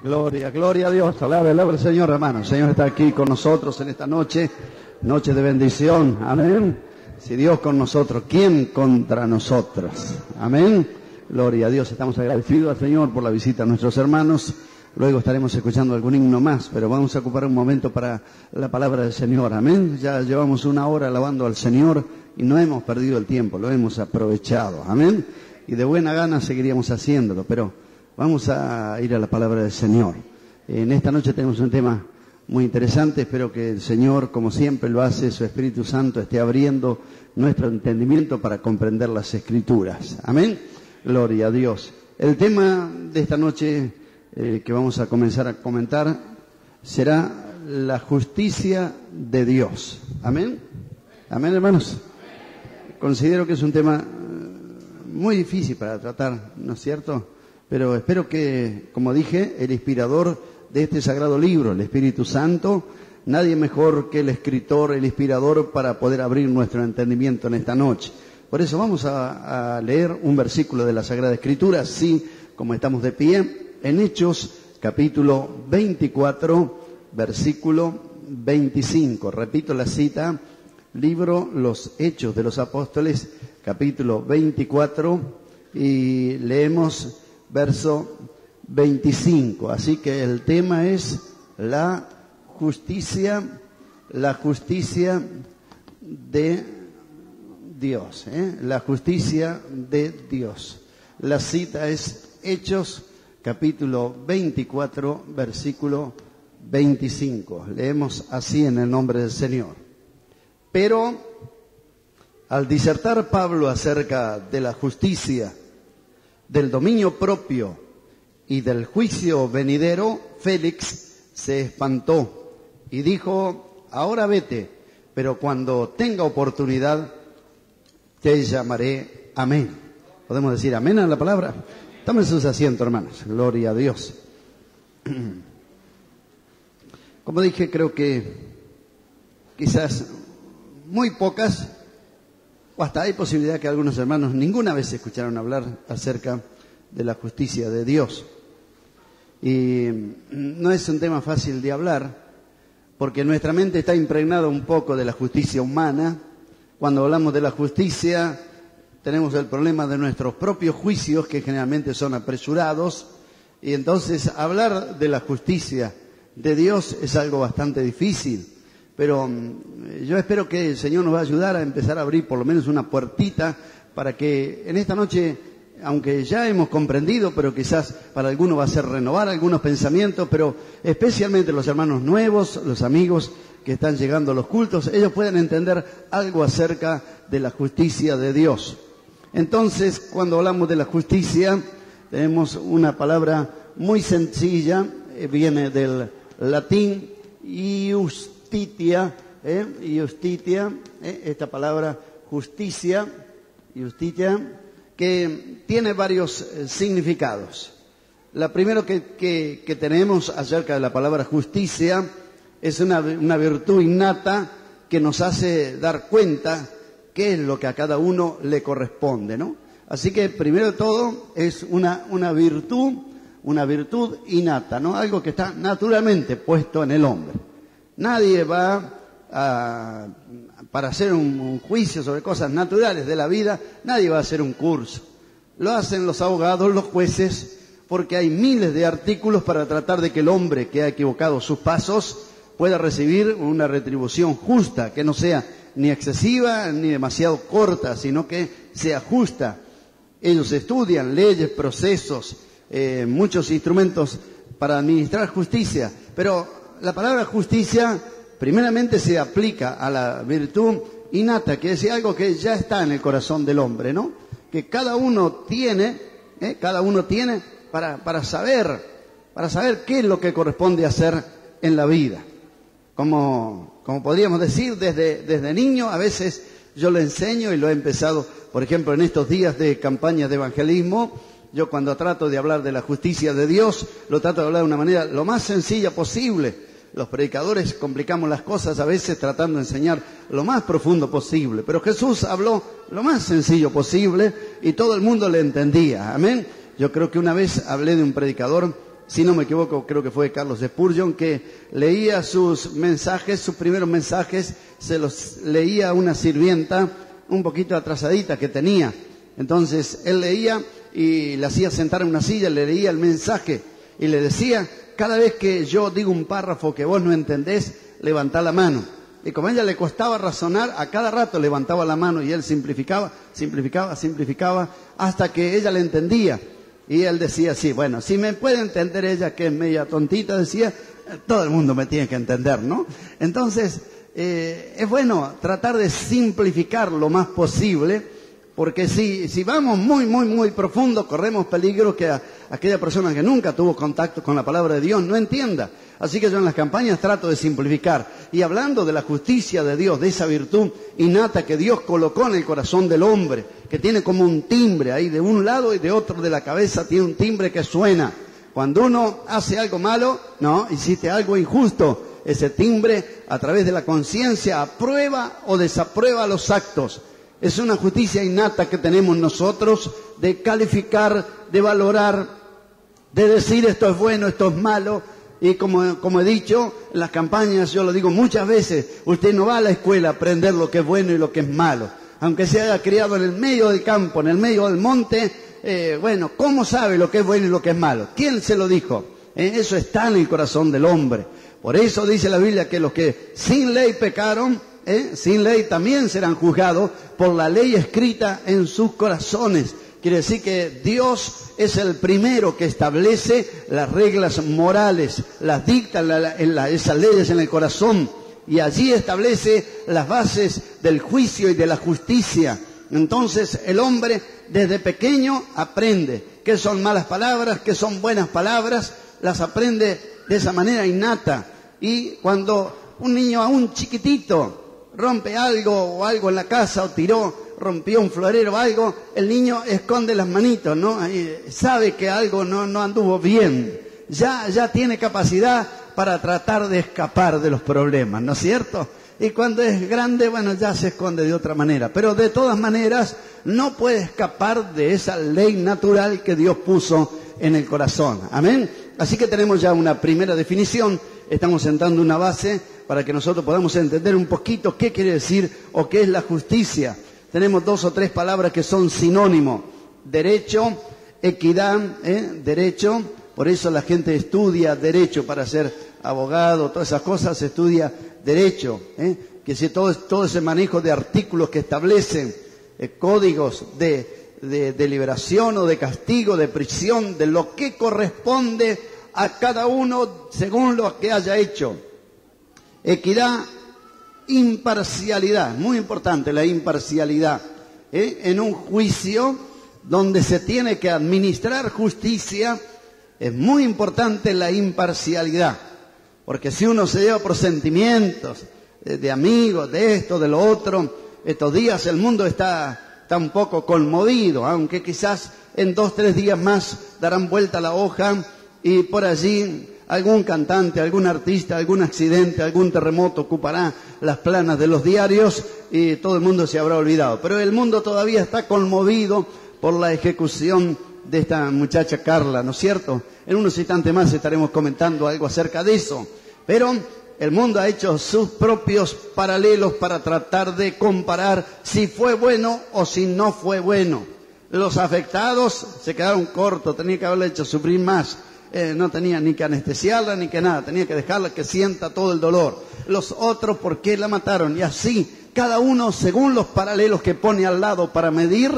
Gloria, gloria a Dios, alabe al Señor, hermano. El Señor está aquí con nosotros en esta noche, noche de bendición, amén. Si Dios con nosotros, ¿quién contra nosotros? Amén. Gloria a Dios, estamos agradecidos al Señor por la visita a nuestros hermanos. Luego estaremos escuchando algún himno más, pero vamos a ocupar un momento para la palabra del Señor, amén. Ya llevamos una hora alabando al Señor y no hemos perdido el tiempo, lo hemos aprovechado, amén. Y de buena gana seguiríamos haciéndolo, pero vamos a ir a la palabra del Señor. En esta noche tenemos un tema muy interesante. Espero que el Señor, como siempre lo hace, su Espíritu Santo esté abriendo nuestro entendimiento para comprender las Escrituras. Amén. Gloria a Dios. El tema de esta noche que vamos a comenzar a comentar será la justicia de Dios. Amén. Amén, hermanos. Considero que es un tema muy difícil para tratar, ¿no es cierto? Pero espero que, como dije, el inspirador de este sagrado libro, el Espíritu Santo, nadie mejor que el escritor, el inspirador, para poder abrir nuestro entendimiento en esta noche. Por eso vamos a leer un versículo de la Sagrada Escritura, así como estamos de pie, en Hechos, capítulo 24, versículo 25. Repito la cita, libro Los Hechos de los Apóstoles, capítulo 24, y leemos verso 25. Así que el tema es la justicia de Dios, la justicia de Dios. La cita es Hechos, capítulo 24, versículo 25. Leemos así en el nombre del Señor. Pero al disertar Pablo acerca de la justicia, del dominio propio y del juicio venidero, Félix se espantó y dijo: ahora vete, pero cuando tenga oportunidad te llamaré. Amén. ¿Podemos decir amén a la palabra? Tomen sus asientos, hermanos. Gloria a Dios. Como dije, creo que quizás muy pocas, o hasta hay posibilidad que algunos hermanos ninguna vez escucharon hablar acerca de la justicia de Dios. Y no es un tema fácil de hablar, porque nuestra mente está impregnada un poco de la justicia humana. Cuando hablamos de la justicia, tenemos el problema de nuestros propios juicios, que generalmente son apresurados, y entonces hablar de la justicia de Dios es algo bastante difícil. Pero yo espero que el Señor nos va a ayudar a empezar a abrir por lo menos una puertita para que en esta noche, aunque ya hemos comprendido, pero quizás para algunos va a ser renovar algunos pensamientos, pero especialmente los hermanos nuevos, los amigos que están llegando a los cultos, ellos pueden entender algo acerca de la justicia de Dios. Entonces, cuando hablamos de la justicia, tenemos una palabra muy sencilla, viene del latín iustitia, esta palabra justicia, que tiene varios significados. La primera que tenemos acerca de la palabra justicia es una virtud innata que nos hace dar cuenta qué es lo que a cada uno le corresponde, ¿no? Así que primero de todo es una virtud innata, ¿no? Algo que está naturalmente puesto en el hombre. Nadie va para hacer un juicio sobre cosas naturales de la vida, nadie va a hacer un curso. Lo hacen los abogados, los jueces, porque hay miles de artículos para tratar de que el hombre que ha equivocado sus pasos pueda recibir una retribución justa, que no sea ni excesiva ni demasiado corta, sino que sea justa. Ellos estudian leyes, procesos, muchos instrumentos para administrar justicia, pero la palabra justicia primeramente se aplica a la virtud innata, que es algo que ya está en el corazón del hombre, ¿no? Que cada uno tiene para saber qué es lo que corresponde hacer en la vida. Como podríamos decir, desde niño a veces yo lo enseño y lo he empezado, por ejemplo, en estos días de campaña de evangelismo. Yo cuando trato de hablar de la justicia de Dios, lo trato de hablar de una manera lo más sencilla posible. Los predicadores complicamos las cosas a veces tratando de enseñar lo más profundo posible, pero Jesús habló lo más sencillo posible y todo el mundo le entendía. Amén. Yo creo que una vez hablé de un predicador si no me equivoco, creo que fue Carlos Spurgeon, que leía sus mensajes, sus primeros mensajes, se los leía a una sirvienta un poquito atrasadita que tenía. Entonces, él leía y le hacía sentar en una silla, le leía el mensaje y le decía, cada vez que yo digo un párrafo que vos no entendés, levantá la mano. Y como a ella le costaba razonar, a cada rato levantaba la mano y él simplificaba, hasta que ella le entendía. Y él decía, sí, bueno, si me puede entender ella, que es media tontita, decía, todo el mundo me tiene que entender, ¿no? Entonces, es bueno tratar de simplificar lo más posible, porque si vamos muy profundo, corremos peligro que aquella persona que nunca tuvo contacto con la palabra de Dios no entienda. Así que yo en las campañas trato de simplificar. Y hablando de la justicia de Dios, de esa virtud innata que Dios colocó en el corazón del hombre, que tiene como un timbre ahí de un lado y de otro de la cabeza, tiene un timbre que suena. Cuando uno hace algo malo, no, hiciste algo injusto, ese timbre a través de la conciencia aprueba o desaprueba los actos. Es una justicia innata que tenemos nosotros de calificar, de valorar, de decir esto es bueno, esto es malo. Y como he dicho, en las campañas yo lo digo muchas veces, usted no va a la escuela a aprender lo que es bueno y lo que es malo. Aunque se haya criado en el medio del campo, en el medio del monte, bueno, ¿cómo sabe lo que es bueno y lo que es malo? ¿Quién se lo dijo? Eso está en el corazón del hombre. Por eso dice la Biblia que los que sin ley pecaron, sin ley también serán juzgados por la ley escrita en sus corazones. Quiere decir que Dios es el primero que establece las reglas morales, las dicta esas leyes en el corazón, y allí establece las bases del juicio y de la justicia. Entonces el hombre desde pequeño aprende qué son malas palabras, qué son buenas palabras, las aprende de esa manera innata. Y cuando un niño aún chiquitito rompe algo o algo en la casa o rompió un florero o algo, el niño esconde las manitos, ¿no? Sabe que algo no anduvo bien. Ya tiene capacidad para tratar de escapar de los problemas, ¿no es cierto? Y cuando es grande, bueno, ya se esconde de otra manera. Pero de todas maneras, no puede escapar de esa ley natural que Dios puso en el corazón. Amén. Así que tenemos ya una primera definición. Estamos sentando una base para que nosotros podamos entender un poquito qué quiere decir o qué es la justicia. Tenemos 2 o 3 palabras que son sinónimos. Derecho, equidad, derecho. Por eso la gente estudia derecho para ser abogado, todas esas cosas, se estudia derecho. Que si todo ese manejo de artículos que establecen códigos de liberación o de castigo, de prisión, de lo que corresponde a cada uno según lo que haya hecho. Equidad, imparcialidad, muy importante la imparcialidad. En un juicio donde se tiene que administrar justicia, es muy importante la imparcialidad. Porque si uno se lleva por sentimientos de amigos, de esto, de lo otro, estos días el mundo está un poco conmovido, aunque quizás en 2 o 3 días más darán vuelta la hoja y por allí algún cantante, algún artista, algún accidente, algún terremoto ocupará las planas de los diarios y todo el mundo se habrá olvidado. Pero el mundo todavía está conmovido por la ejecución de esta muchacha Carla, ¿no es cierto? En unos instantes más estaremos comentando algo acerca de eso. Pero el mundo ha hecho sus propios paralelos para tratar de comparar si fue bueno o si no fue bueno. Los afectados se quedaron cortos, tenía que haberle hecho sufrir más. No tenía ni que anestesiarla ni que nada, tenía que dejarla que sienta todo el dolor. Los otros, ¿por qué la mataron? Y así, cada uno, según los paralelos que pone al lado para medir,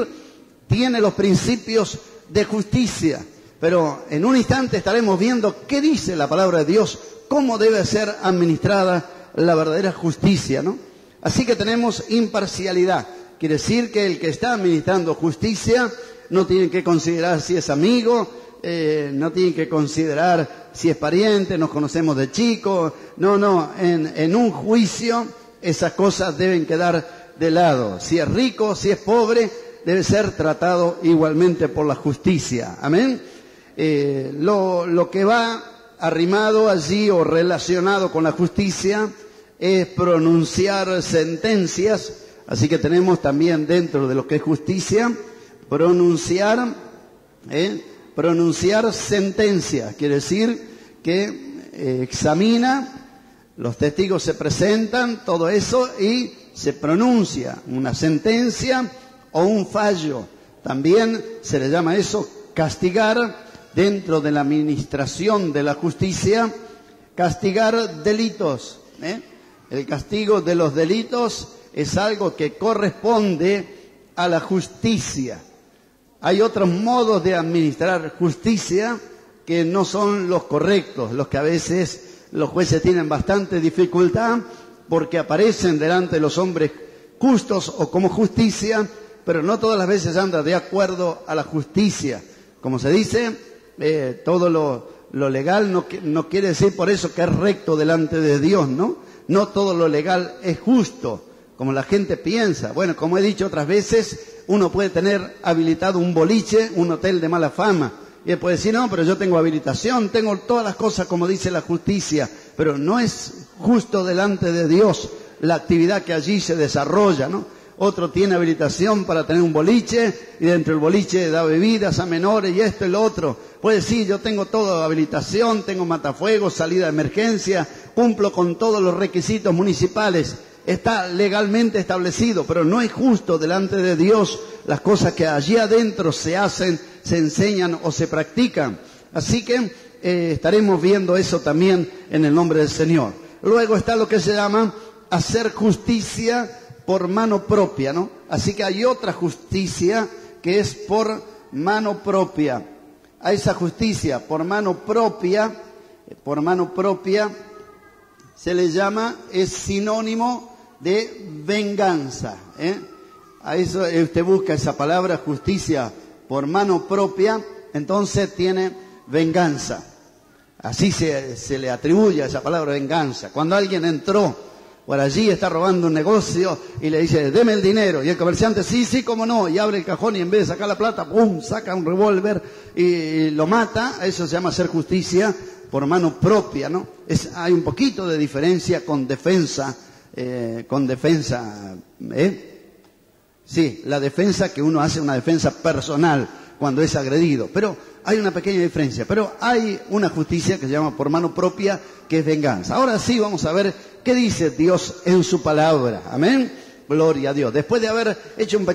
tiene los principios de justicia. Pero en un instante estaremos viendo qué dice la palabra de Dios, cómo debe ser administrada la verdadera justicia, ¿no? Así que tenemos imparcialidad. Quiere decir que el que está administrando justicia no tiene que considerar si es amigo, no tiene que considerar si es pariente, nos conocemos de chico. No, en un juicio esas cosas deben quedar de lado. Si es rico, si es pobre, debe ser tratado igualmente por la justicia. Amén. Lo que va arrimado allí o relacionado con la justicia es pronunciar sentencias. Así que tenemos también dentro de lo que es justicia, pronunciar pronunciar sentencia. Quiere decir que examina, los testigos se presentan, todo eso, y se pronuncia una sentencia o un fallo. También se le llama eso castigar dentro de la administración de la justicia, castigar delitos. El castigo de los delitos es algo que corresponde a la justicia. Hay otros modos de administrar justicia que no son los correctos, los que a veces los jueces tienen bastante dificultad porque aparecen delante de los hombres justos o como justicia, pero no todas las veces anda de acuerdo a la justicia. Como se dice, todo lo legal no quiere decir por eso que es recto delante de Dios, ¿no? No todo lo legal es justo, como la gente piensa. Bueno, como he dicho otras veces, uno puede tener habilitado un boliche, un hotel de mala fama, y él puede decir, no, pero yo tengo habilitación, tengo todas las cosas como dice la justicia, pero no es justo delante de Dios la actividad que allí se desarrolla, ¿no? Otro tiene habilitación para tener un boliche y dentro del boliche da bebidas a menores y esto y lo otro. Puede decir, yo tengo toda habilitación, tengo matafuegos, salida de emergencia, cumplo con todos los requisitos municipales. Está legalmente establecido, pero no es justo delante de Dios las cosas que allí adentro se hacen, se enseñan o se practican. Así que estaremos viendo eso también en el nombre del Señor. Luego está lo que se llama hacer justicia por mano propia, ¿no? Así que hay otra justicia que es por mano propia. A esa justicia por mano propia se le llama, es sinónimo de venganza, A eso usted busca esa palabra justicia por mano propia, entonces tiene venganza. Así se le atribuye a esa palabra venganza. Cuando alguien entró por allí, está robando un negocio y le dice, deme el dinero. Y el comerciante, sí, cómo no. Y abre el cajón y en vez de sacar la plata, ¡pum!, saca un revólver y lo mata. Eso se llama hacer justicia por mano propia, ¿no? Hay un poquito de diferencia con defensa. Sí, la defensa que uno hace, una defensa personal cuando es agredido. Pero hay una pequeña diferencia. Pero hay una justicia que se llama por mano propia, que es venganza. Ahora sí vamos a ver qué dice Dios en su palabra. Amén. Gloria a Dios. Después de haber hecho un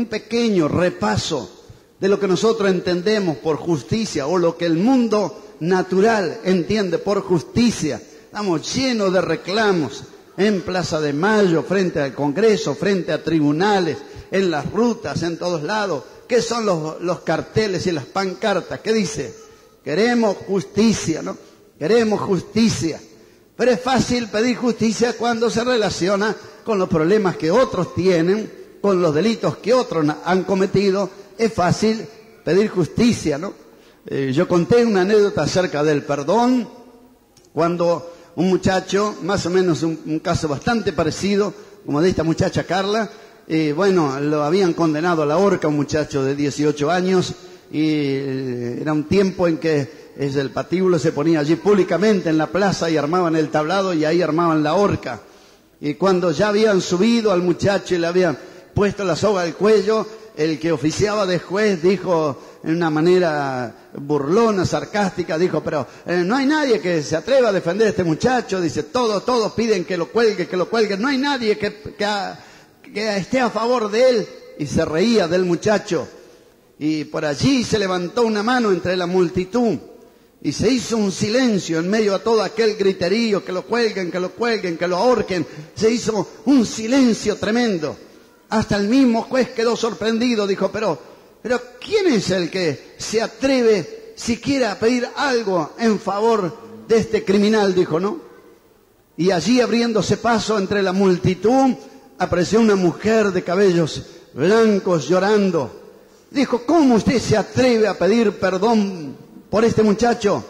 pequeño repaso de lo que nosotros entendemos por justicia o lo que el mundo natural entiende por justicia, estamos llenos de reclamos en Plaza de Mayo, frente al Congreso, frente a tribunales, en las rutas, en todos lados. ¿Qué son los carteles y las pancartas? ¿Qué dice? Queremos justicia, ¿no? Queremos justicia. Pero es fácil pedir justicia cuando se relaciona con los problemas que otros tienen, con los delitos que otros han cometido. Es fácil pedir justicia, ¿no? Yo conté una anécdota acerca del perdón, cuando un muchacho, más o menos un caso bastante parecido, como de esta muchacha Carla, lo habían condenado a la horca, un muchacho de 18 años, y era un tiempo en que el patíbulo se ponía allí públicamente en la plaza y armaban el tablado y ahí armaban la horca. Y cuando ya habían subido al muchacho y le habían puesto la soga al cuello, el que oficiaba de juez dijo en una manera burlona, sarcástica, dijo, pero no hay nadie que se atreva a defender a este muchacho. Dice, todos piden que lo cuelguen, no hay nadie que esté a favor de él. Y se reía del muchacho. Y por allí se levantó una mano entre la multitud y se hizo un silencio en medio de todo aquel griterío, que lo cuelguen, que lo ahorquen. Se hizo un silencio tremendo. Hasta el mismo juez quedó sorprendido, dijo, pero ¿quién es el que se atreve siquiera a pedir algo en favor de este criminal? Dijo, ¿no? Y allí, abriéndose paso entre la multitud, apareció una mujer de cabellos blancos llorando. Dijo, ¿cómo usted se atreve a pedir perdón por este muchacho?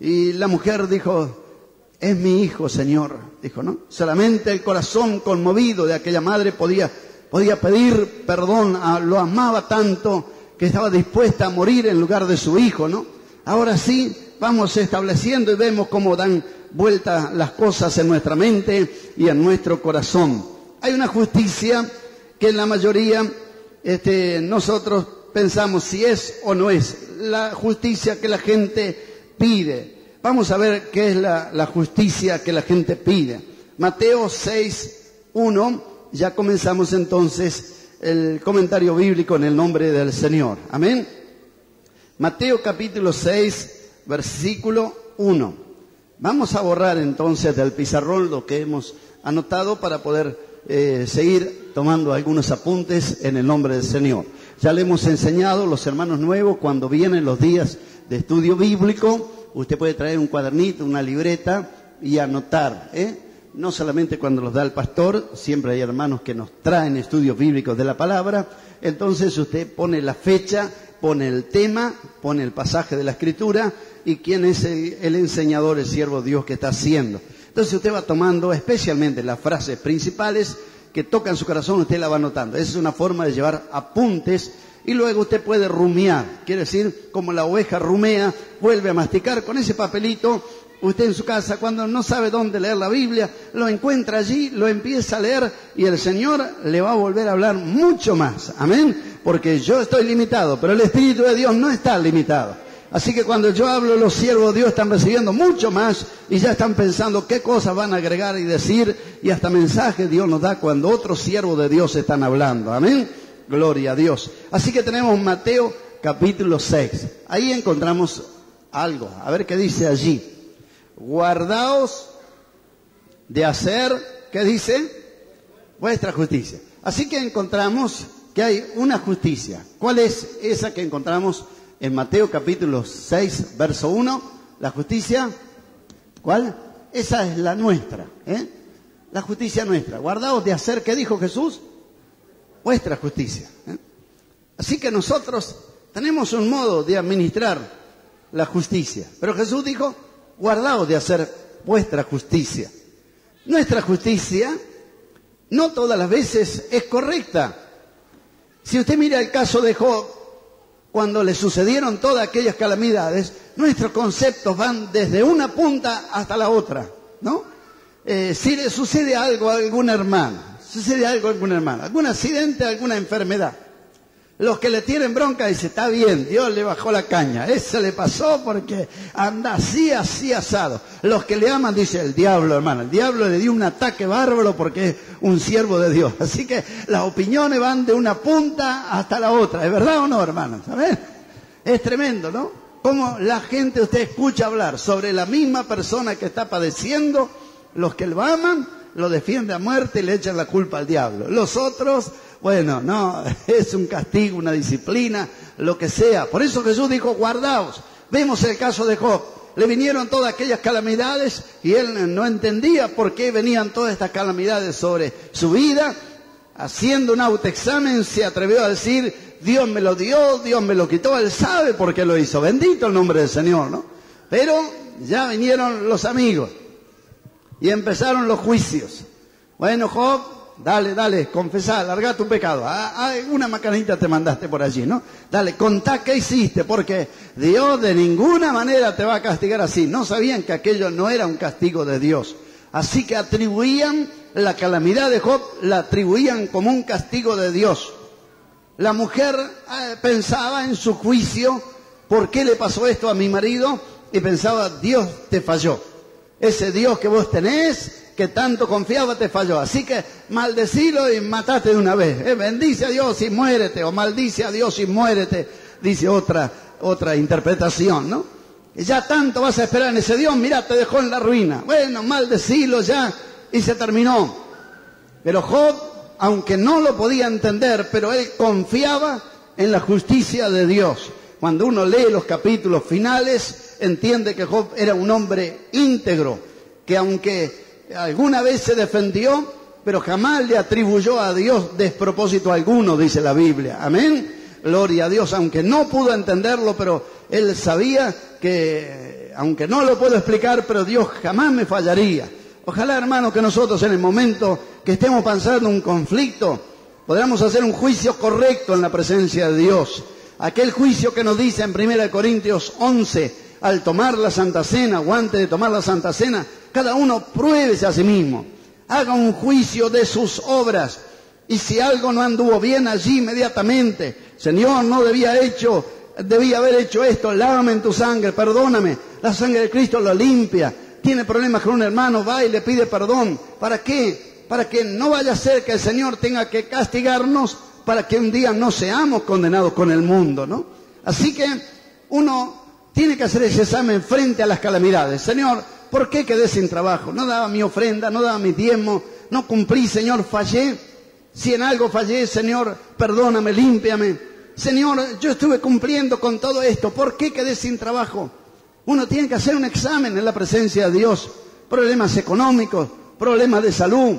Y la mujer dijo, es mi hijo, Señor. Dijo, ¿no? Solamente el corazón conmovido de aquella madre podía pedir perdón. Lo amaba tanto que estaba dispuesta a morir en lugar de su hijo, ¿no? Ahora sí, vamos estableciendo y vemos cómo dan vuelta las cosas en nuestra mente y en nuestro corazón. Hay una justicia que en la mayoría nosotros pensamos si es o no es la justicia que la gente pide. Vamos a ver qué es la justicia que la gente pide. Mateo 6:1, ya comenzamos entonces el comentario bíblico en el nombre del Señor. Amén. Mateo capítulo 6, versículo 1. Vamos a borrar entonces del pizarrón lo que hemos anotado para poder seguir tomando algunos apuntes en el nombre del Señor. Ya le hemos enseñado los hermanos nuevos, cuando vienen los días de estudio bíblico, usted puede traer un cuadernito, una libreta y anotar, no solamente cuando los da el pastor, siempre hay hermanos que nos traen estudios bíblicos de la palabra. Entonces usted pone la fecha, pone el tema, pone el pasaje de la Escritura y quién es el enseñador, el siervo de Dios que está haciendo. Entonces usted va tomando especialmente las frases principales que tocan su corazón, usted la va anotando. Esa es una forma de llevar apuntes y luego usted puede rumiar. Quiere decir, como la oveja rumea, vuelve a masticar con ese papelito. Usted en su casa, cuando no sabe dónde leer la Biblia, lo encuentra allí, lo empieza a leer y el Señor le va a volver a hablar mucho más. Amén. Porque yo estoy limitado, pero el Espíritu de Dios no está limitado. Así que cuando yo hablo, los siervos de Dios están recibiendo mucho más y ya están pensando qué cosas van a agregar y decir, y hasta mensajes Dios nos da cuando otros siervos de Dios están hablando. Amén. Gloria a Dios. Así que tenemos Mateo capítulo 6. Ahí encontramos algo. A ver qué dice allí. Guardaos de hacer, ¿qué dice? Vuestra justicia. Así que encontramos que hay una justicia. ¿Cuál es esa que encontramos en Mateo capítulo 6, verso 1? La justicia, ¿cuál? Esa es la nuestra, la justicia nuestra. Guardaos de hacer, ¿qué dijo Jesús? Vuestra justicia. Así que nosotros tenemos un modo de administrar la justicia. Pero Jesús dijo, guardaos de hacer vuestra justicia. Nuestra justicia no todas las veces es correcta. Si usted mira el caso de Job, cuando le sucedieron todas aquellas calamidades, nuestros conceptos van desde una punta hasta la otra, ¿no? Si le sucede algo a alguna hermana, algún accidente, alguna enfermedad, los que le tienen bronca dicen, está bien, Dios le bajó la caña, eso le pasó porque anda así asado. Los que le aman dicen, el diablo, hermano, el diablo le dio un ataque bárbaro porque es un siervo de Dios. Así que las opiniones van de una punta hasta la otra, ¿es verdad o no, hermanos? ¿Sabes? Es tremendo, ¿no? Como la gente, usted escucha hablar sobre la misma persona que está padeciendo, los que lo aman, lo defienden a muerte y le echan la culpa al diablo. Los otros, bueno, no, es un castigo, una disciplina, lo que sea. Por eso Jesús dijo, guardaos. Vemos el caso de Job. Le vinieron todas aquellas calamidades y él no entendía por qué venían todas estas calamidades sobre su vida. Haciendo un autoexamen se atrevió a decir, Dios me lo dio, Dios me lo quitó. Él sabe por qué lo hizo. Bendito el nombre del Señor, ¿no? Pero ya vinieron los amigos y empezaron los juicios. Bueno, Job, dale, confesá, larga tu pecado. Una macanita te mandaste por allí, ¿no? Dale, contá qué hiciste, porque Dios de ninguna manera te va a castigar así. No sabían que aquello no era un castigo de Dios. Así que atribuían la calamidad de Job, la atribuían como un castigo de Dios. La mujer pensaba en su juicio, ¿por qué le pasó esto a mi marido? Y pensaba, Dios te falló. Ese Dios que vos tenés, que tanto confiaba, te falló. Así que maldecilo y matate de una vez. Bendice a Dios y muérete, o maldice a Dios y muérete, dice otra interpretación, ¿no? Y ya tanto vas a esperar en ese Dios, mirá, te dejó en la ruina. Bueno, maldecilo ya, y se terminó. Pero Job, aunque no lo podía entender, pero él confiaba en la justicia de Dios. Cuando uno lee los capítulos finales, entiende que Job era un hombre íntegro, que aunque alguna vez se defendió, pero jamás le atribuyó a Dios despropósito alguno, dice la Biblia. Amén. Gloria a Dios, aunque no pudo entenderlo, pero él sabía que, aunque no lo puedo explicar, pero Dios jamás me fallaría. Ojalá, hermano, que nosotros en el momento que estemos pasando un conflicto, podamos hacer un juicio correcto en la presencia de Dios. Aquel juicio que nos dice en 1 Corintios 11, al tomar la Santa Cena o antes de tomar la Santa Cena, cada uno pruébese a sí mismo. Haga un juicio de sus obras Y si algo no anduvo bien allí inmediatamente, Señor, no debía haber hecho esto, lávame en tu sangre, perdóname. La sangre de Cristo lo limpia. Tiene problemas con un hermano, va y le pide perdón. ¿Para qué? Para que no vaya a ser que el Señor tenga que castigarnos para que un día no seamos condenados con el mundo, ¿no? Así que uno tiene que hacer ese examen frente a las calamidades. Señor, ¿por qué quedé sin trabajo? No daba mi ofrenda, no daba mi diezmo, no cumplí, Señor, fallé. Si en algo fallé, Señor, perdóname, límpiame. Señor, yo estuve cumpliendo con todo esto, ¿por qué quedé sin trabajo? Uno tiene que hacer un examen en la presencia de Dios. Problemas económicos, problemas de salud.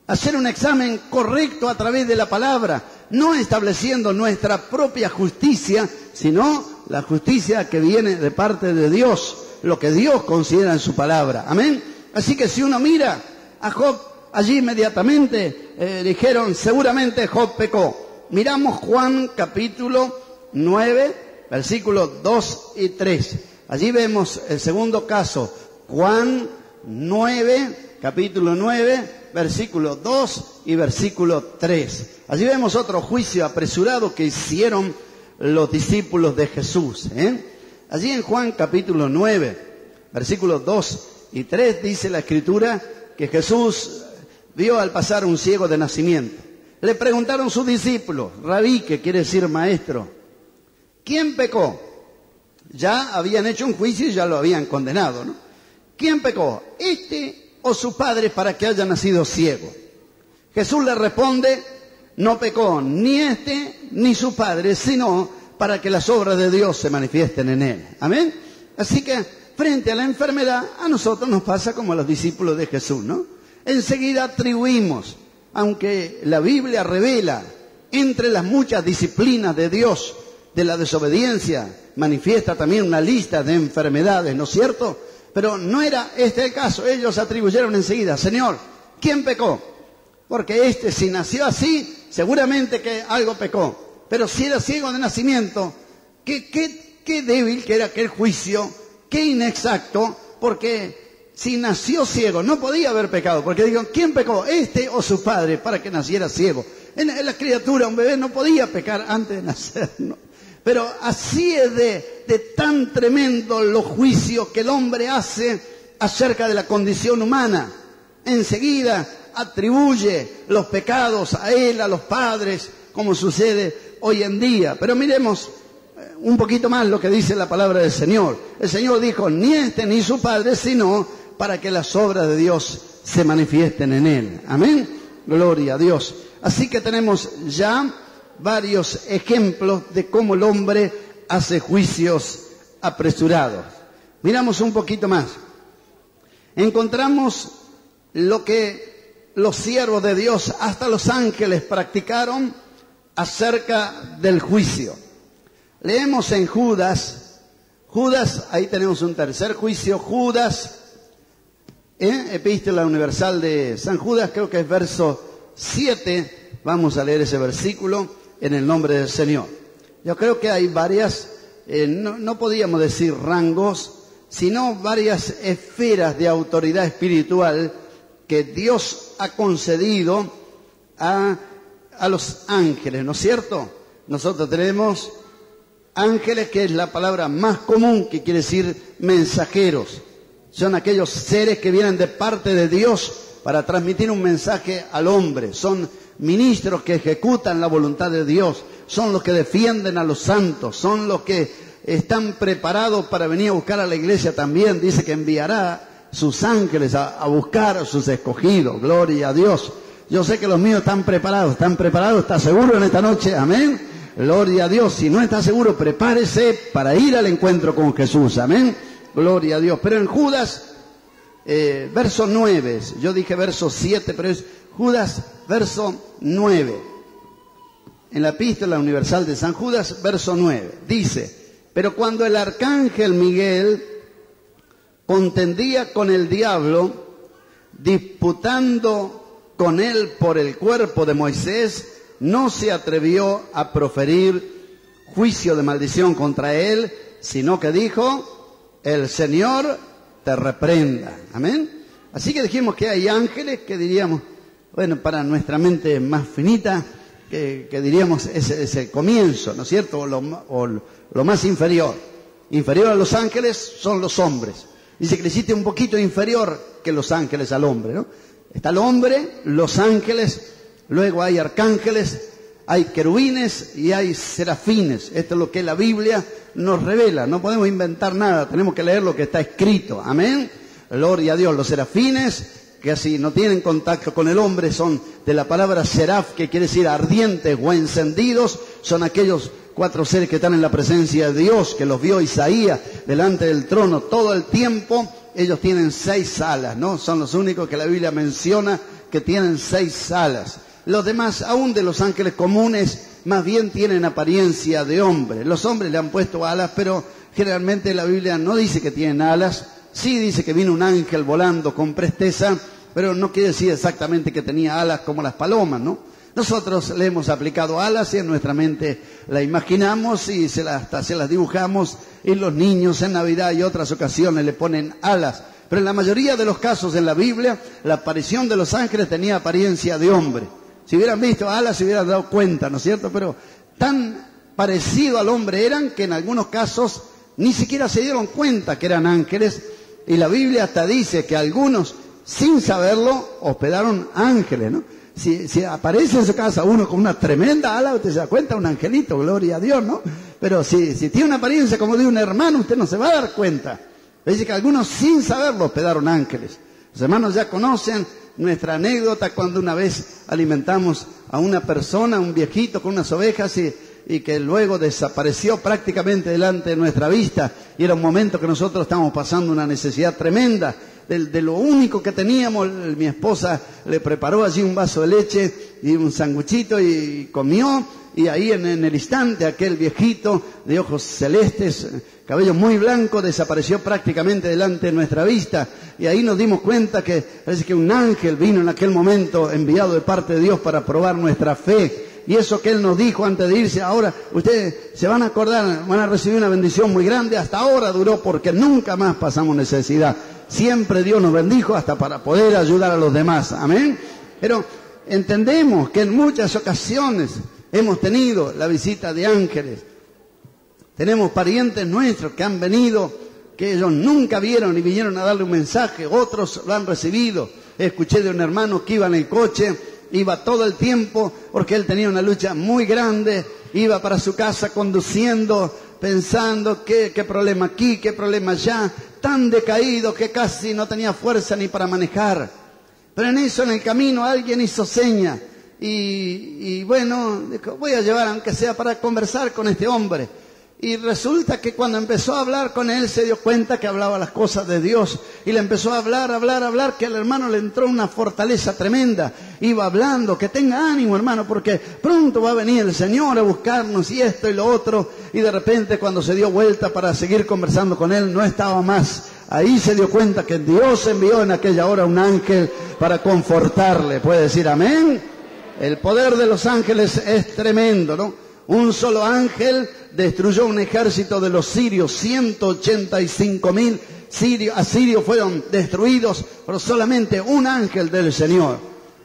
Hacer un examen correcto a través de la palabra, no estableciendo nuestra propia justicia, sino la justicia que viene de parte de Dios, lo que Dios considera en su palabra. Amén. Así que si uno mira a Job, allí inmediatamente dijeron, seguramente Job pecó. Miramos Juan capítulo 9, versículos 2 y 3. Allí vemos el segundo caso, Juan 9, capítulo 9, versículo 2 y versículo 3. Allí vemos otro juicio apresurado que hicieron los discípulos de Jesús. Allí en Juan capítulo 9, versículos 2 y 3 dice la Escritura que Jesús vio al pasar un ciego de nacimiento. Le preguntaron sus discípulos, Rabí, que quiere decir maestro, ¿quién pecó? Ya habían hecho un juicio y ya lo habían condenado, ¿no? ¿Quién pecó? ¿Este o su padre para que haya nacido ciego? Jesús le responde, no pecó ni este ni su padre, sino para que las obras de Dios se manifiesten en él. Amén. Así que frente a la enfermedad, a nosotros nos pasa como a los discípulos de Jesús, ¿no? Enseguida atribuimos, aunque la Biblia revela entre las muchas disciplinas de Dios, de la desobediencia, manifiesta también una lista de enfermedades, ¿no es cierto? Pero no era este el caso. Ellos atribuyeron enseguida, Señor, ¿quién pecó? Porque si nació así, seguramente que algo pecó. Pero si era ciego de nacimiento, qué débil que era aquel juicio, qué inexacto, porque si nació ciego no podía haber pecado. Porque digo, ¿quién pecó? ¿Este o su padre para que naciera ciego? En la criatura, un bebé no podía pecar antes de nacer, ¿no? Pero así es de tan tremendo los juicios que el hombre hace acerca de la condición humana. Enseguida atribuye los pecados a él, a los padres, como sucede hoy en día. Pero miremos un poquito más lo que dice la palabra del Señor. El Señor dijo, ni este ni su padre, sino para que las obras de Dios se manifiesten en él. Amén. Gloria a Dios. Así que tenemos ya varios ejemplos de cómo el hombre hace juicios apresurados. Miramos un poquito más. Encontramos lo que los siervos de Dios, hasta los ángeles, practicaron acerca del juicio. Leemos en Judas, ahí tenemos un tercer juicio, Judas, Epístola Universal de San Judas, creo que es verso 7, vamos a leer ese versículo. En el nombre del Señor. Yo creo que hay varias, no podíamos decir rangos, sino varias esferas de autoridad espiritual que Dios ha concedido a los ángeles, ¿no es cierto? Nosotros tenemos ángeles, que es la palabra más común, que quiere decir mensajeros. Son aquellos seres que vienen de parte de Dios para transmitir un mensaje al hombre. Son ministros que ejecutan la voluntad de Dios, son los que defienden a los santos, son los que están preparados para venir a buscar a la iglesia también. Dice que enviará sus ángeles a buscar a sus escogidos. Gloria a Dios. Yo sé que los míos están preparados, ¿estás seguro en esta noche? Amén. Gloria a Dios. Si no está seguro, prepárese para ir al encuentro con Jesús. Amén. Gloria a Dios. Pero en Judas, verso 9, yo dije verso 7, pero es Judas, verso 9. En la Epístola Universal de San Judas, verso 9, dice, pero cuando el arcángel Miguel contendía con el diablo, disputando con él por el cuerpo de Moisés, no se atrevió a proferir juicio de maldición contra él, sino que dijo, el Señor te reprenda. Amén. Así que dijimos que hay ángeles que diríamos, bueno, para nuestra mente más finita, que diríamos es el comienzo, ¿no es cierto? O lo más inferior. Inferior a los ángeles son los hombres. Dice que existe un poquito inferior que los ángeles al hombre, ¿no? Está el hombre, los ángeles, luego hay arcángeles, hay querubines y hay serafines. Esto es lo que la Biblia nos revela. No podemos inventar nada, tenemos que leer lo que está escrito. Amén. Gloria a Dios. Los serafines, que así no tienen contacto con el hombre, son de la palabra seraf, que quiere decir ardientes o encendidos. Son aquellos 4 seres que están en la presencia de Dios, que los vio Isaías delante del trono todo el tiempo. Ellos tienen 6 alas, ¿no? Son los únicos que la Biblia menciona que tienen 6 alas. Los demás, aún de los ángeles comunes, más bien tienen apariencia de hombre. Los hombres le han puesto alas, pero generalmente la Biblia no dice que tienen alas. Sí dice que vino un ángel volando con presteza, pero no quiere decir exactamente que tenía alas como las palomas, ¿no? Nosotros le hemos aplicado alas y en nuestra mente la imaginamos y hasta se las dibujamos, y los niños en Navidad y otras ocasiones le ponen alas. Pero en la mayoría de los casos en la Biblia, la aparición de los ángeles tenía apariencia de hombre. Si hubieran visto alas se hubieran dado cuenta, ¿no es cierto? Pero tan parecido al hombre eran que en algunos casos ni siquiera se dieron cuenta que eran ángeles. Y la Biblia hasta dice que algunos, sin saberlo, hospedaron ángeles, ¿no? Si aparece en su casa uno con una tremenda ala, usted se da cuenta, un angelito, gloria a Dios, ¿no? Pero si tiene una apariencia como de un hermano, usted no se va a dar cuenta. Dice que algunos sin saberlo hospedaron ángeles. Los hermanos ya conocen nuestra anécdota cuando una vez alimentamos a una persona, un viejito con unas ovejas y que luego desapareció prácticamente delante de nuestra vista. Y era un momento que nosotros estábamos pasando una necesidad tremenda. De lo único que teníamos, mi esposa le preparó allí un vaso de leche y un sanguchito y comió, y ahí en el instante aquel viejito de ojos celestes, cabello muy blanco, desapareció prácticamente delante de nuestra vista. Y ahí nos dimos cuenta que parece que un ángel vino en aquel momento enviado de parte de Dios para probar nuestra fe. Y eso que Él nos dijo antes de irse, ahora ustedes se van a acordar, van a recibir una bendición muy grande. Hasta ahora duró porque nunca más pasamos necesidad. Siempre Dios nos bendijo hasta para poder ayudar a los demás. Amén. Pero entendemos que en muchas ocasiones hemos tenido la visita de ángeles. Tenemos parientes nuestros que han venido, que ellos nunca vieron y vinieron a darle un mensaje. Otros lo han recibido. Escuché de un hermano que iba en el coche, iba todo el tiempo porque él tenía una lucha muy grande. Iba para su casa conduciendo, pensando qué problema aquí, qué problema allá. Tan decaído que casi no tenía fuerza ni para manejar. Pero en eso, en el camino, alguien hizo seña. Y bueno, dijo, voy a llevar aunque sea para conversar con este hombre. Y resulta que cuando empezó a hablar con él, se dio cuenta que hablaba las cosas de Dios. Y le empezó a hablar, que al hermano le entró una fortaleza tremenda. Iba hablando, que tenga ánimo, hermano, porque pronto va a venir el Señor a buscarnos y esto y lo otro. Y de repente, cuando se dio vuelta para seguir conversando con él, no estaba más. Ahí se dio cuenta que Dios envió en aquella hora un ángel para confortarle. ¿Puede decir amén? El poder de los ángeles es tremendo, ¿no? Un solo ángel destruyó un ejército de los sirios. 185.000 asirios fueron destruidos por solamente un ángel del Señor.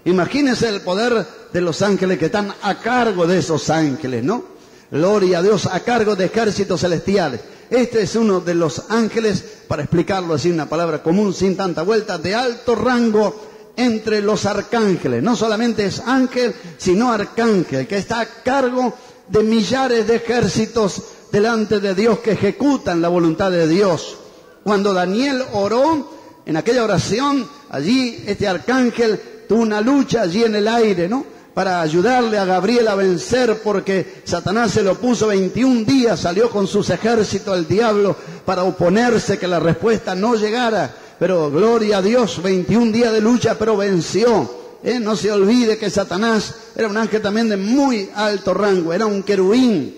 Imagínense el poder de los ángeles que están a cargo de esos ángeles, ¿no? Gloria a Dios, a cargo de ejércitos celestiales. Este es uno de los ángeles, para explicarlo así, una palabra común, sin tanta vuelta, de alto rango entre los arcángeles. No solamente es ángel, sino arcángel, que está a cargo de millares de ejércitos delante de Dios que ejecutan la voluntad de Dios. Cuando Daniel oró, en aquella oración, allí este arcángel tuvo una lucha allí en el aire, ¿no? Para ayudarle a Gabriel a vencer, porque Satanás se lo puso 21 días, salió con sus ejércitos el diablo para oponerse que la respuesta no llegara. Pero gloria a Dios, 21 días de lucha, pero venció. No se olvide que Satanás era un ángel también de muy alto rango, era un querubín.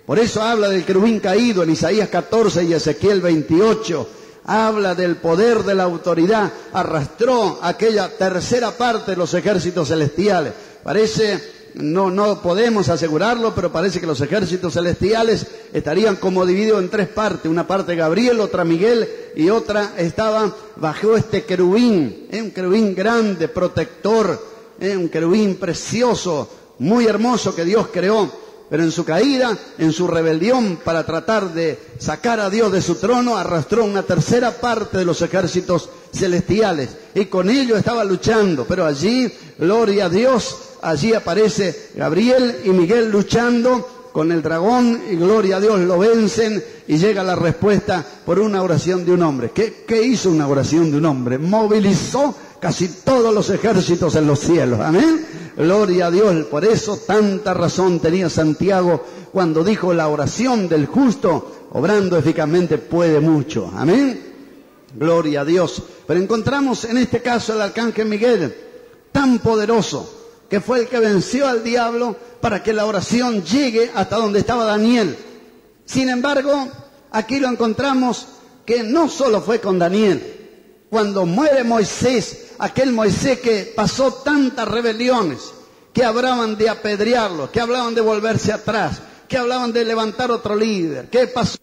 Por eso habla del querubín caído en Isaías 14 y Ezequiel 28. Habla del poder de la autoridad. Arrastró aquella tercera parte de los ejércitos celestiales. Parece, no podemos asegurarlo, pero parece que los ejércitos celestiales estarían como divididos en 3 partes. Una parte Gabriel, otra Miguel y otra estaba bajo este querubín. Un querubín grande, protector, un querubín precioso, muy hermoso que Dios creó. Pero en su caída, en su rebelión para tratar de sacar a Dios de su trono, arrastró una tercera parte de los ejércitos celestiales. Y con ello estaba luchando. Pero allí, gloria a Dios, allí aparece Gabriel y Miguel luchando con el dragón. Y gloria a Dios, lo vencen y llega la respuesta por una oración de un hombre. ¿Qué hizo una oración de un hombre? Movilizó casi todos los ejércitos en los cielos. Amén. Gloria a Dios. Por eso tanta razón tenía Santiago cuando dijo: la oración del justo, obrando eficazmente, puede mucho. Amén. Gloria a Dios. Pero encontramos en este caso al arcángel Miguel, tan poderoso, que fue el que venció al diablo para que la oración llegue hasta donde estaba Daniel. Sin embargo, aquí lo encontramos que no solo fue con Daniel. Cuando muere Moisés, aquel Moisés que pasó tantas rebeliones, que hablaban de apedrearlo, que hablaban de volverse atrás, que hablaban de levantar otro líder, que pasó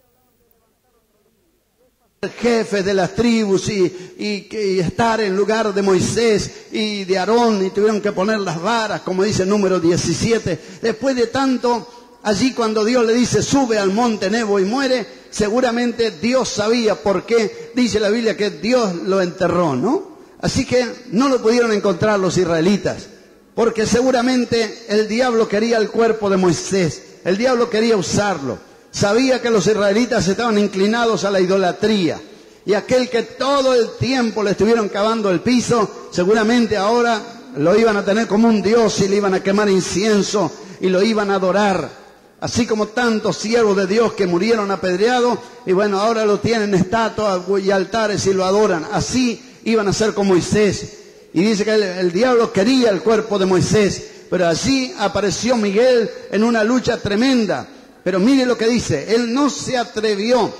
el jefe de las tribus y estar en lugar de Moisés y de Aarón, y tuvieron que poner las varas, como dice Número 17. Después de tanto, allí cuando Dios le dice: sube al monte Nebo y muere, seguramente Dios sabía por qué. Dice la Biblia que Dios lo enterró, ¿no? Así que no lo pudieron encontrar los israelitas, porque seguramente el diablo quería el cuerpo de Moisés, el diablo quería usarlo. Sabía que los israelitas estaban inclinados a la idolatría, y aquel que todo el tiempo le estuvieron cavando el piso, seguramente ahora lo iban a tener como un dios y le iban a quemar incienso y lo iban a adorar. Así como tantos siervos de Dios que murieron apedreados, y bueno, ahora lo tienen estatuas y altares y lo adoran. Así iban a ser con Moisés. Y dice que el diablo quería el cuerpo de Moisés, pero allí apareció Miguel en una lucha tremenda. Pero mire lo que dice: él no se atrevió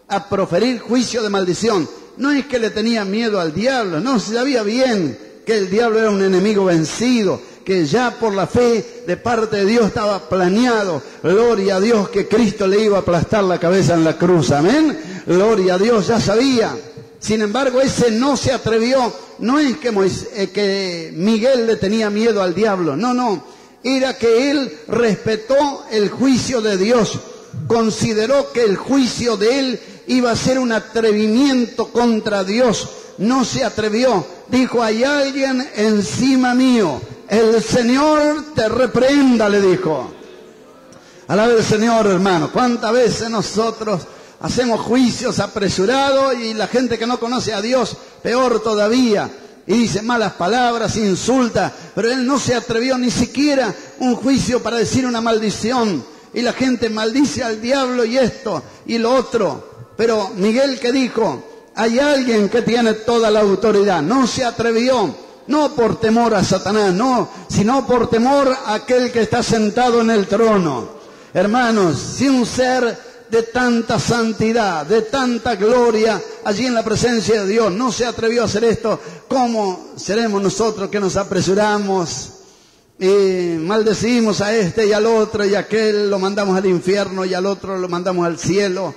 a proferir juicio de maldición. No es que le tenía miedo al diablo, no, sabía bien que el diablo era un enemigo vencido, que ya por la fe de parte de Dios estaba planeado, gloria a Dios, que Cristo le iba a aplastar la cabeza en la cruz. Amén. Gloria a Dios, ya sabía. Sin embargo, ese no se atrevió. No es que Miguel le tenía miedo al diablo, no. Era que él respetó el juicio de Dios. Consideró que el juicio de él iba a ser un atrevimiento contra Dios. No se atrevió. Dijo: hay alguien encima mío. El Señor te reprenda, le dijo. Alabe al Señor, hermano. ¿Cuántas veces nosotros hacemos juicios apresurados y la gente que no conoce a Dios, peor todavía, y dice malas palabras, insulta? Pero él no se atrevió ni siquiera un juicio para decir una maldición. Y la gente maldice al diablo y esto y lo otro. Pero Miguel, ¿qué dijo? Hay alguien que tiene toda la autoridad. No se atrevió. No por temor a Satanás, no, sino por temor a aquel que está sentado en el trono. Hermanos, si un ser de tanta santidad, de tanta gloria, allí en la presencia de Dios, no se atrevió a hacer esto, ¿cómo seremos nosotros que nos apresuramos y maldecimos a este y al otro, y a aquel lo mandamos al infierno y al otro lo mandamos al cielo?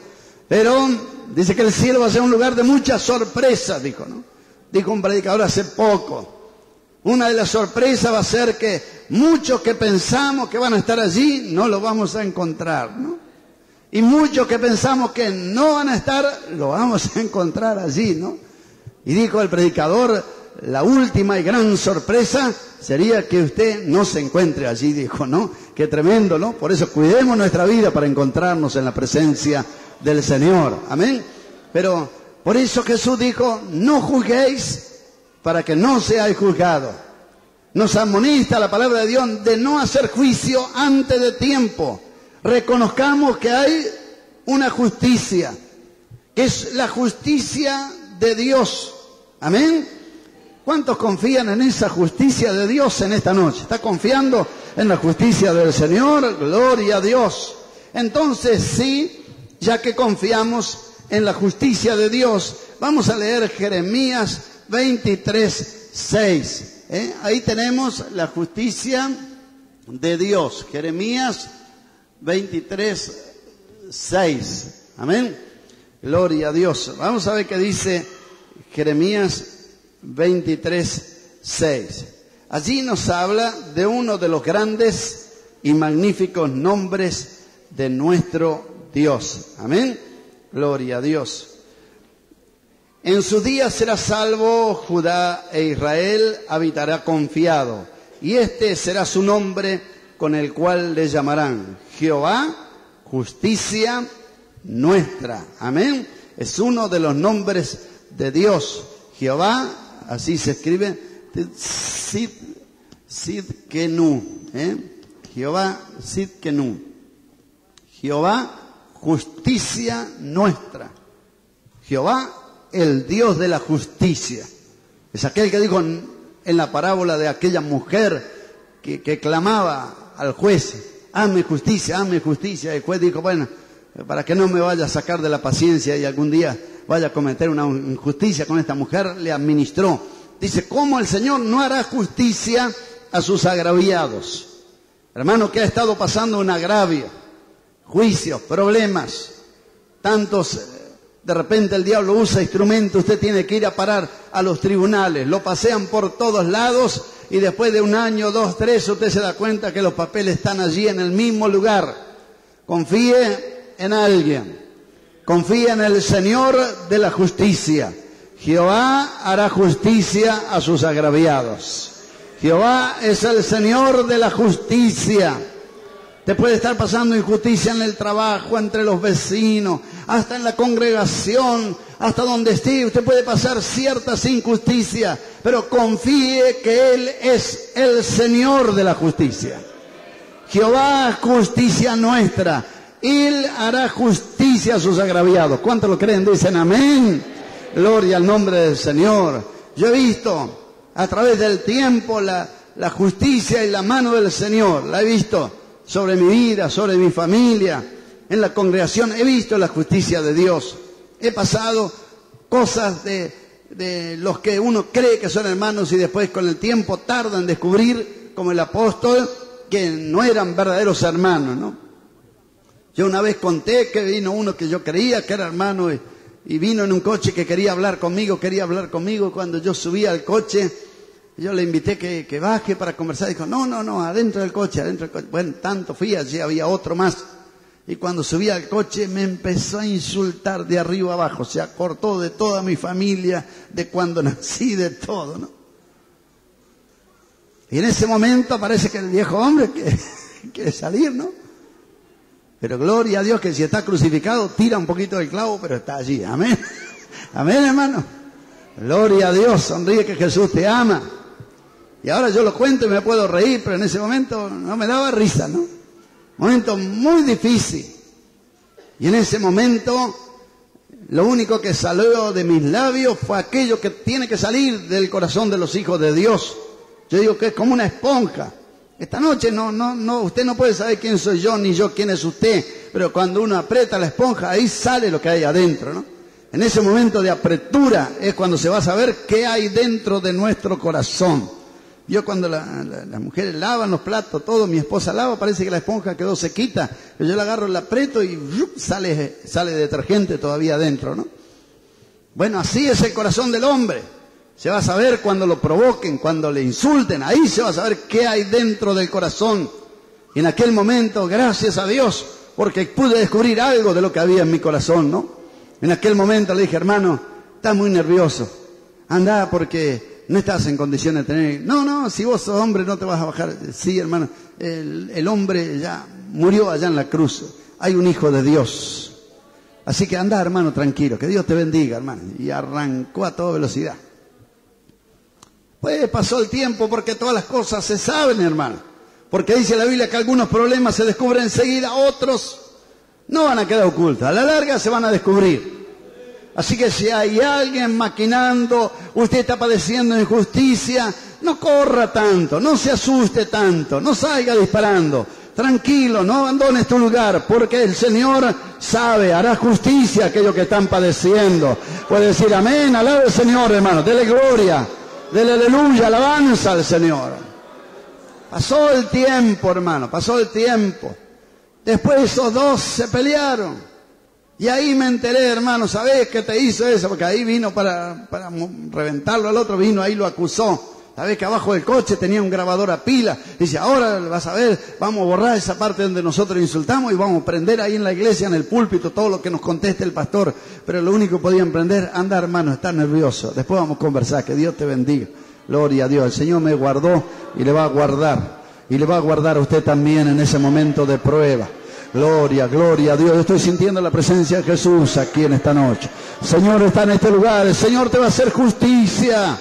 Pero dice que el cielo va a ser un lugar de muchas sorpresas, dijo, ¿no? Dijo un predicador hace poco. Una de las sorpresas va a ser que muchos que pensamos que van a estar allí, no lo vamos a encontrar, ¿no? Y muchos que pensamos que no van a estar, lo vamos a encontrar allí, ¿no? Y dijo el predicador: la última y gran sorpresa sería que usted no se encuentre allí, dijo, ¿no? Qué tremendo, ¿no? Por eso cuidemos nuestra vida para encontrarnos en la presencia del Señor. Amén. Pero por eso Jesús dijo: no juzguéis para que no seáis juzgados. Nos amonesta la palabra de Dios de no hacer juicio antes de tiempo. Reconozcamos que hay una justicia, que es la justicia de Dios. Amén. ¿Cuántos confían en esa justicia de Dios en esta noche? ¿Está confiando en la justicia del Señor? Gloria a Dios. Entonces, sí, ya que confiamos en la justicia de Dios, vamos a leer Jeremías 23:6. Ahí tenemos la justicia de Dios. Jeremías 23:6. Amén. Gloria a Dios. Vamos a ver qué dice Jeremías 23:6. Allí nos habla de uno de los grandes y magníficos nombres de nuestro Dios. Amén. Gloria a Dios. En sus días será salvo Judá e Israel habitará confiado. Y este será su nombre con el cual le llamarán Jehová, justicia nuestra. Amén. Es uno de los nombres de Dios. Jehová, así se escribe, Sidkenu. Jehová, Sidkenu. Jehová, justicia nuestra. Jehová, el Dios de la justicia. Es aquel que dijo en la parábola de aquella mujer que clamaba al juez, hazme justicia, hazme justicia. El juez dijo, bueno, para que no me vaya a sacar de la paciencia y algún día vaya a cometer una injusticia con esta mujer, le administró. Dice, ¿cómo el Señor no hará justicia a sus agraviados? Hermano, que ha estado pasando un agravio, juicios, problemas, tantos. De repente el diablo usa instrumentos, usted tiene que ir a parar a los tribunales, lo pasean por todos lados y después de 1 año, 2, 3, usted se da cuenta que los papeles están allí en el mismo lugar. Confíe en alguien, confíe en el Señor de la justicia. Jehová hará justicia a sus agraviados. Jehová es el Señor de la justicia. Te puede estar pasando injusticia en el trabajo, entre los vecinos, hasta en la congregación, hasta donde esté. Usted puede pasar ciertas injusticias, pero confíe que Él es el Señor de la justicia. Jehová, justicia nuestra. Él hará justicia a sus agraviados. ¿Cuántos lo creen? Dicen amén. Gloria al nombre del Señor. Yo he visto a través del tiempo la justicia y la mano del Señor. La he visto sobre mi vida, sobre mi familia, en la congregación. He visto la justicia de Dios. He pasado cosas de los que uno cree que son hermanos y después con el tiempo tardan en descubrir, como el apóstol, que no eran verdaderos hermanos, ¿no? Yo una vez conté que vino uno que yo creía que era hermano y vino en un coche que quería hablar conmigo. Cuando yo subí al coche, yo le invité que baje para conversar. Dijo, no, adentro del coche. Bueno, tanto fui, allí había otro más. Y cuando subí al coche me empezó a insultar de arriba abajo. Se acordó de toda mi familia, de cuando nací, de todo, ¿no? Y en ese momento parece que el viejo hombre quiere salir, ¿no? Pero gloria a Dios que si está crucificado, tira un poquito del clavo, pero está allí. Amén. Amén, hermano. Gloria a Dios, sonríe que Jesús te ama. Y ahora yo lo cuento y me puedo reír, pero en ese momento no me daba risa, ¿no? Momento muy difícil. Y en ese momento, lo único que salió de mis labios fue aquello que tiene que salir del corazón de los hijos de Dios. Yo digo que es como una esponja. Esta noche usted no puede saber quién soy yo, ni yo quién es usted, pero cuando uno aprieta la esponja, ahí sale lo que hay adentro, ¿no? En ese momento de apretura es cuando se va a saber qué hay dentro de nuestro corazón. Yo cuando las mujeres lavan los platos, todo, mi esposa lava, parece que la esponja quedó sequita, pero yo la agarro, la aprieto y sale detergente todavía adentro, ¿no? Bueno, así es el corazón del hombre. Se va a saber cuando lo provoquen, cuando le insulten, ahí se va a saber qué hay dentro del corazón. Y en aquel momento, gracias a Dios, porque pude descubrir algo de lo que había en mi corazón, ¿no? En aquel momento le dije, hermano, estás muy nervioso, anda porque no estás en condiciones de tener... No, si vos sos hombre no te vas a bajar. Sí, hermano, el hombre ya murió allá en la cruz, hay un hijo de Dios. Así que anda, hermano, tranquilo, que Dios te bendiga, hermano. Y arrancó a toda velocidad. Pues pasó el tiempo porque todas las cosas se saben, hermano. Porque dice la Biblia que algunos problemas se descubren enseguida, otros no van a quedar ocultos. A la larga se van a descubrir. Así que si hay alguien maquinando, usted está padeciendo injusticia, no corra tanto, no se asuste tanto, no salga disparando. Tranquilo, no abandones tu lugar, porque el Señor sabe, hará justicia a aquellos que están padeciendo. Puede decir amén, alabe al Señor, hermano, dele gloria. Dele aleluya, alabanza al Señor. Pasó el tiempo, hermano, pasó el tiempo. Después esos dos se pelearon. Y ahí me enteré, hermano, ¿sabés qué te hizo eso? Porque ahí vino para reventarlo al otro, vino, ahí lo acusó. Sabés que abajo del coche tenía un grabador a pila. Dice, ahora vas a ver, vamos a borrar esa parte donde nosotros insultamos y vamos a prender ahí en la iglesia, en el púlpito, todo lo que nos conteste el pastor. Pero lo único que podían prender, anda hermano, está nervioso. Después vamos a conversar, que Dios te bendiga. Gloria a Dios. El Señor me guardó y le va a guardar. Y le va a guardar a usted también en ese momento de prueba. Gloria, gloria a Dios. Yo estoy sintiendo la presencia de Jesús aquí en esta noche. El Señor está en este lugar. El Señor te va a hacer justicia.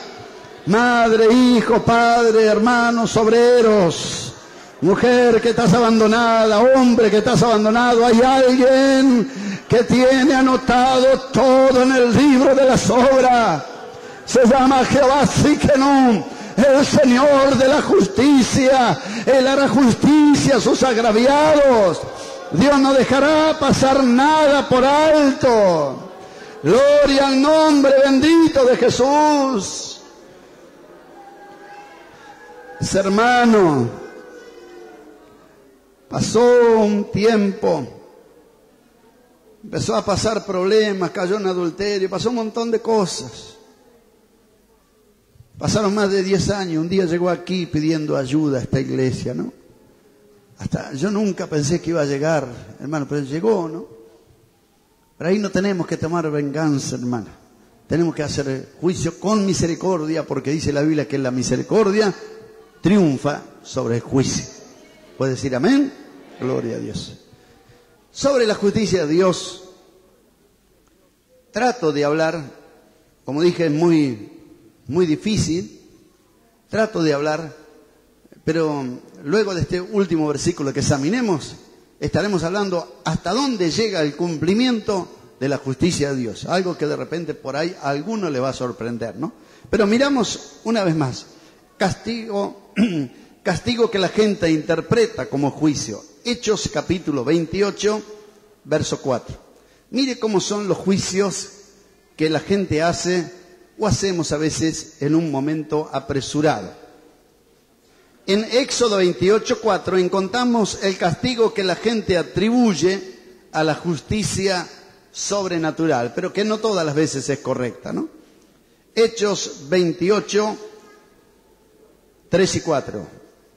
Madre, hijo, padre, hermanos, obreros, mujer que estás abandonada, hombre que estás abandonado, hay alguien que tiene anotado todo en el libro de las obras. Se llama Jehová Tsidkenu, el Señor de la justicia. Él hará justicia a sus agraviados. Dios no dejará pasar nada por alto. Gloria al nombre bendito de Jesús. Ese hermano pasó un tiempo, empezó a pasar problemas, cayó en adulterio, pasó un montón de cosas. Pasaron más de 10 años, un día llegó aquí pidiendo ayuda a esta iglesia, ¿no? Hasta yo nunca pensé que iba a llegar, hermano, pero llegó, ¿no? Pero ahí no tenemos que tomar venganza, hermano. Tenemos que hacer juicio con misericordia, porque dice la Biblia que la misericordia triunfa sobre el juicio. ¿Puede decir amén? Gloria a Dios. Sobre la justicia de Dios, trato de hablar, como dije, es muy difícil, trato de hablar, pero luego de este último versículo que examinemos, estaremos hablando hasta dónde llega el cumplimiento de la justicia de Dios. Algo que de repente por ahí a alguno le va a sorprender, ¿no? Pero miramos una vez más. Castigo que la gente interpreta como juicio. Hechos capítulo 28, verso 4. Mire cómo son los juicios que la gente hace o hacemos a veces en un momento apresurado. En Éxodo 28, 4 encontramos el castigo que la gente atribuye a la justicia sobrenatural, pero que no todas las veces es correcta, ¿no? Hechos 28, 3 y 4.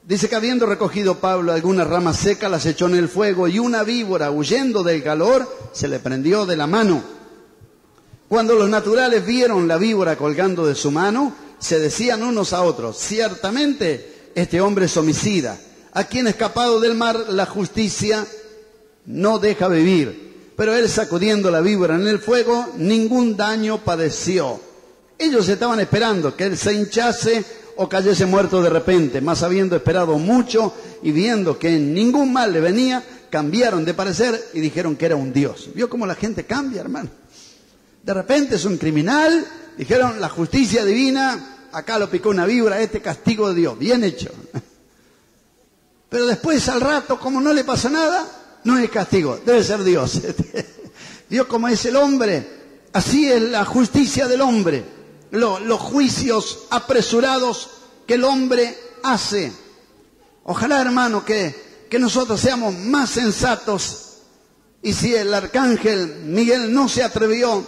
Dice que habiendo recogido Pablo algunas ramas secas, las echó en el fuego y una víbora, huyendo del calor, se le prendió de la mano. Cuando los naturales vieron la víbora colgando de su mano, se decían unos a otros, ciertamente este hombre es homicida, a quien escapado del mar la justicia no deja vivir. Pero él, sacudiendo la víbora en el fuego, ningún daño padeció. Ellos estaban esperando que él se hinchase o cayese muerto de repente, mas habiendo esperado mucho y viendo que ningún mal le venía, cambiaron de parecer y dijeron que era un dios. ¿Vio cómo la gente cambia, hermano? De repente es un criminal, dijeron la justicia divina, acá lo picó una víbora, este castigo de Dios, bien hecho. Pero después al rato, como no le pasa nada, no es castigo, debe ser Dios. Dios como es el hombre, así es la justicia del hombre. Los juicios apresurados que el hombre hace. Ojalá, hermano, que nosotros seamos más sensatos. Y si el arcángel Miguel no se atrevió,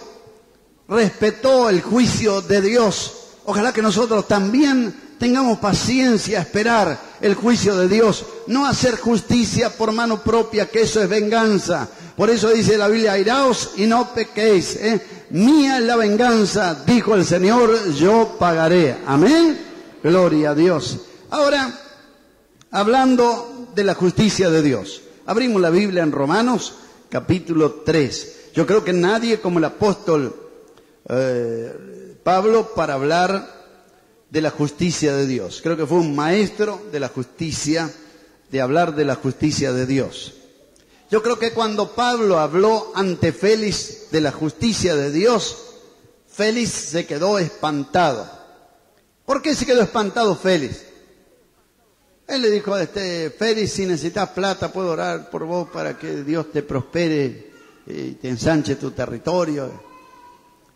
respetó el juicio de Dios, ojalá que nosotros también tengamos paciencia a esperar el juicio de Dios, no hacer justicia por mano propia, que eso es venganza. Por eso dice la Biblia, airaos y no pequéis, mía es la venganza, dijo el Señor, yo pagaré. Amén, gloria a Dios. Ahora, hablando de la justicia de Dios, abrimos la Biblia en Romanos capítulo 3. Yo creo que nadie como el apóstol Pablo para hablar de la justicia de Dios. Creo que fue un maestro de la justicia, de hablar de la justicia de Dios. Yo creo que cuando Pablo habló ante Félix de la justicia de Dios, Félix se quedó espantado. ¿Por qué se quedó espantado Félix? Él le dijo a Félix, si necesitas plata, puedo orar por vos para que Dios te prospere y te ensanche tu territorio.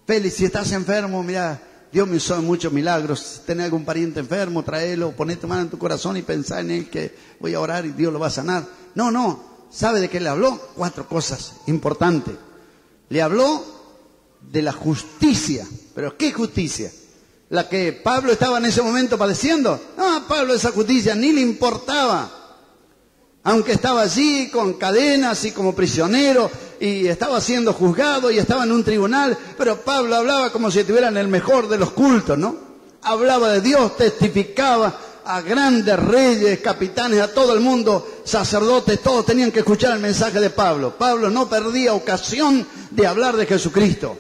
Félix, si estás enfermo, mira, Dios me hizo muchos milagros. Si tenés algún pariente enfermo, tráelo, poné tu mano en tu corazón y pensá en él, que voy a orar y Dios lo va a sanar. No. ¿Sabe de qué le habló? 4 cosas importantes. Le habló de la justicia. ¿Pero qué justicia? la que Pablo estaba en ese momento padeciendo. No, a Pablo esa justicia ni le importaba. Aunque estaba allí con cadenas y como prisionero y estaba siendo juzgado y estaba en un tribunal, pero Pablo hablaba como si estuviera en el mejor de los cultos, ¿no? Hablaba de Dios, testificaba a grandes reyes, capitanes, a todo el mundo, sacerdotes, todos tenían que escuchar el mensaje de Pablo. Pablo no perdía ocasión de hablar de Jesucristo.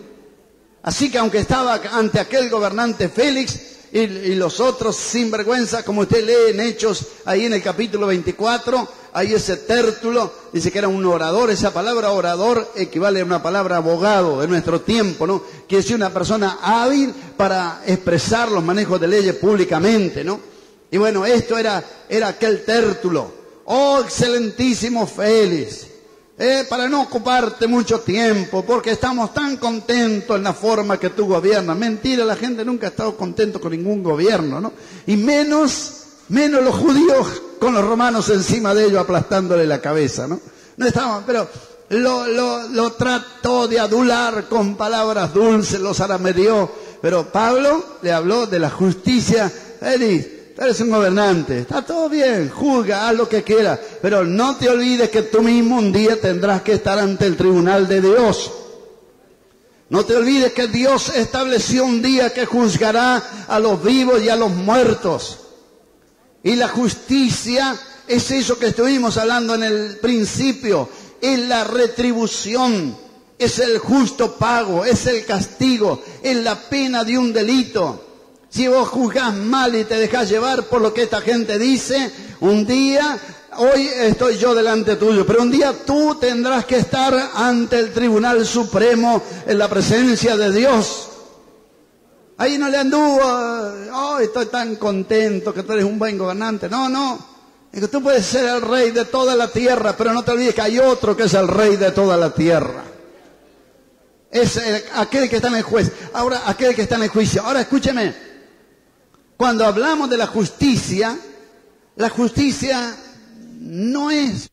Así que aunque estaba ante aquel gobernante Félix y los otros sinvergüenza, como usted lee en Hechos, ahí en el capítulo 24, ahí ese Tértulo, dice que era un orador. Esa palabra orador equivale a una palabra abogado de nuestro tiempo, ¿no? Quiere decir una persona hábil para expresar los manejos de leyes públicamente, ¿no? Y bueno, esto era aquel Tértulo. Oh, excelentísimo Félix, para no ocuparte mucho tiempo, porque estamos tan contentos en la forma que tú gobiernas. Mentira, la gente nunca ha estado contento con ningún gobierno, ¿no? Y menos los judíos con los romanos encima de ellos aplastándole la cabeza, ¿no? No estaban, pero lo trató de adular con palabras dulces, los aramedió. Pero Pablo le habló de la justicia. Félix, tú eres un gobernante, está todo bien, juzga, haz lo que quieras, pero no te olvides que tú mismo un día tendrás que estar ante el tribunal de Dios. No te olvides que Dios estableció un día que juzgará a los vivos y a los muertos. Y la justicia es eso que estuvimos hablando en el principio, es la retribución, es el justo pago, es el castigo, es la pena de un delito. Si vos juzgás mal y te dejás llevar por lo que esta gente dice, un día, hoy estoy yo delante tuyo, pero un día tú tendrás que estar ante el Tribunal Supremo en la presencia de Dios. Ahí no le anduvo, oh, estoy tan contento que tú eres un buen gobernante. No, es que tú puedes ser el rey de toda la tierra, pero no te olvides que hay otro que es el rey de toda la tierra. Es aquel que está en el juez, ahora aquel que está en el juicio. Ahora escúcheme. Cuando hablamos de la justicia no es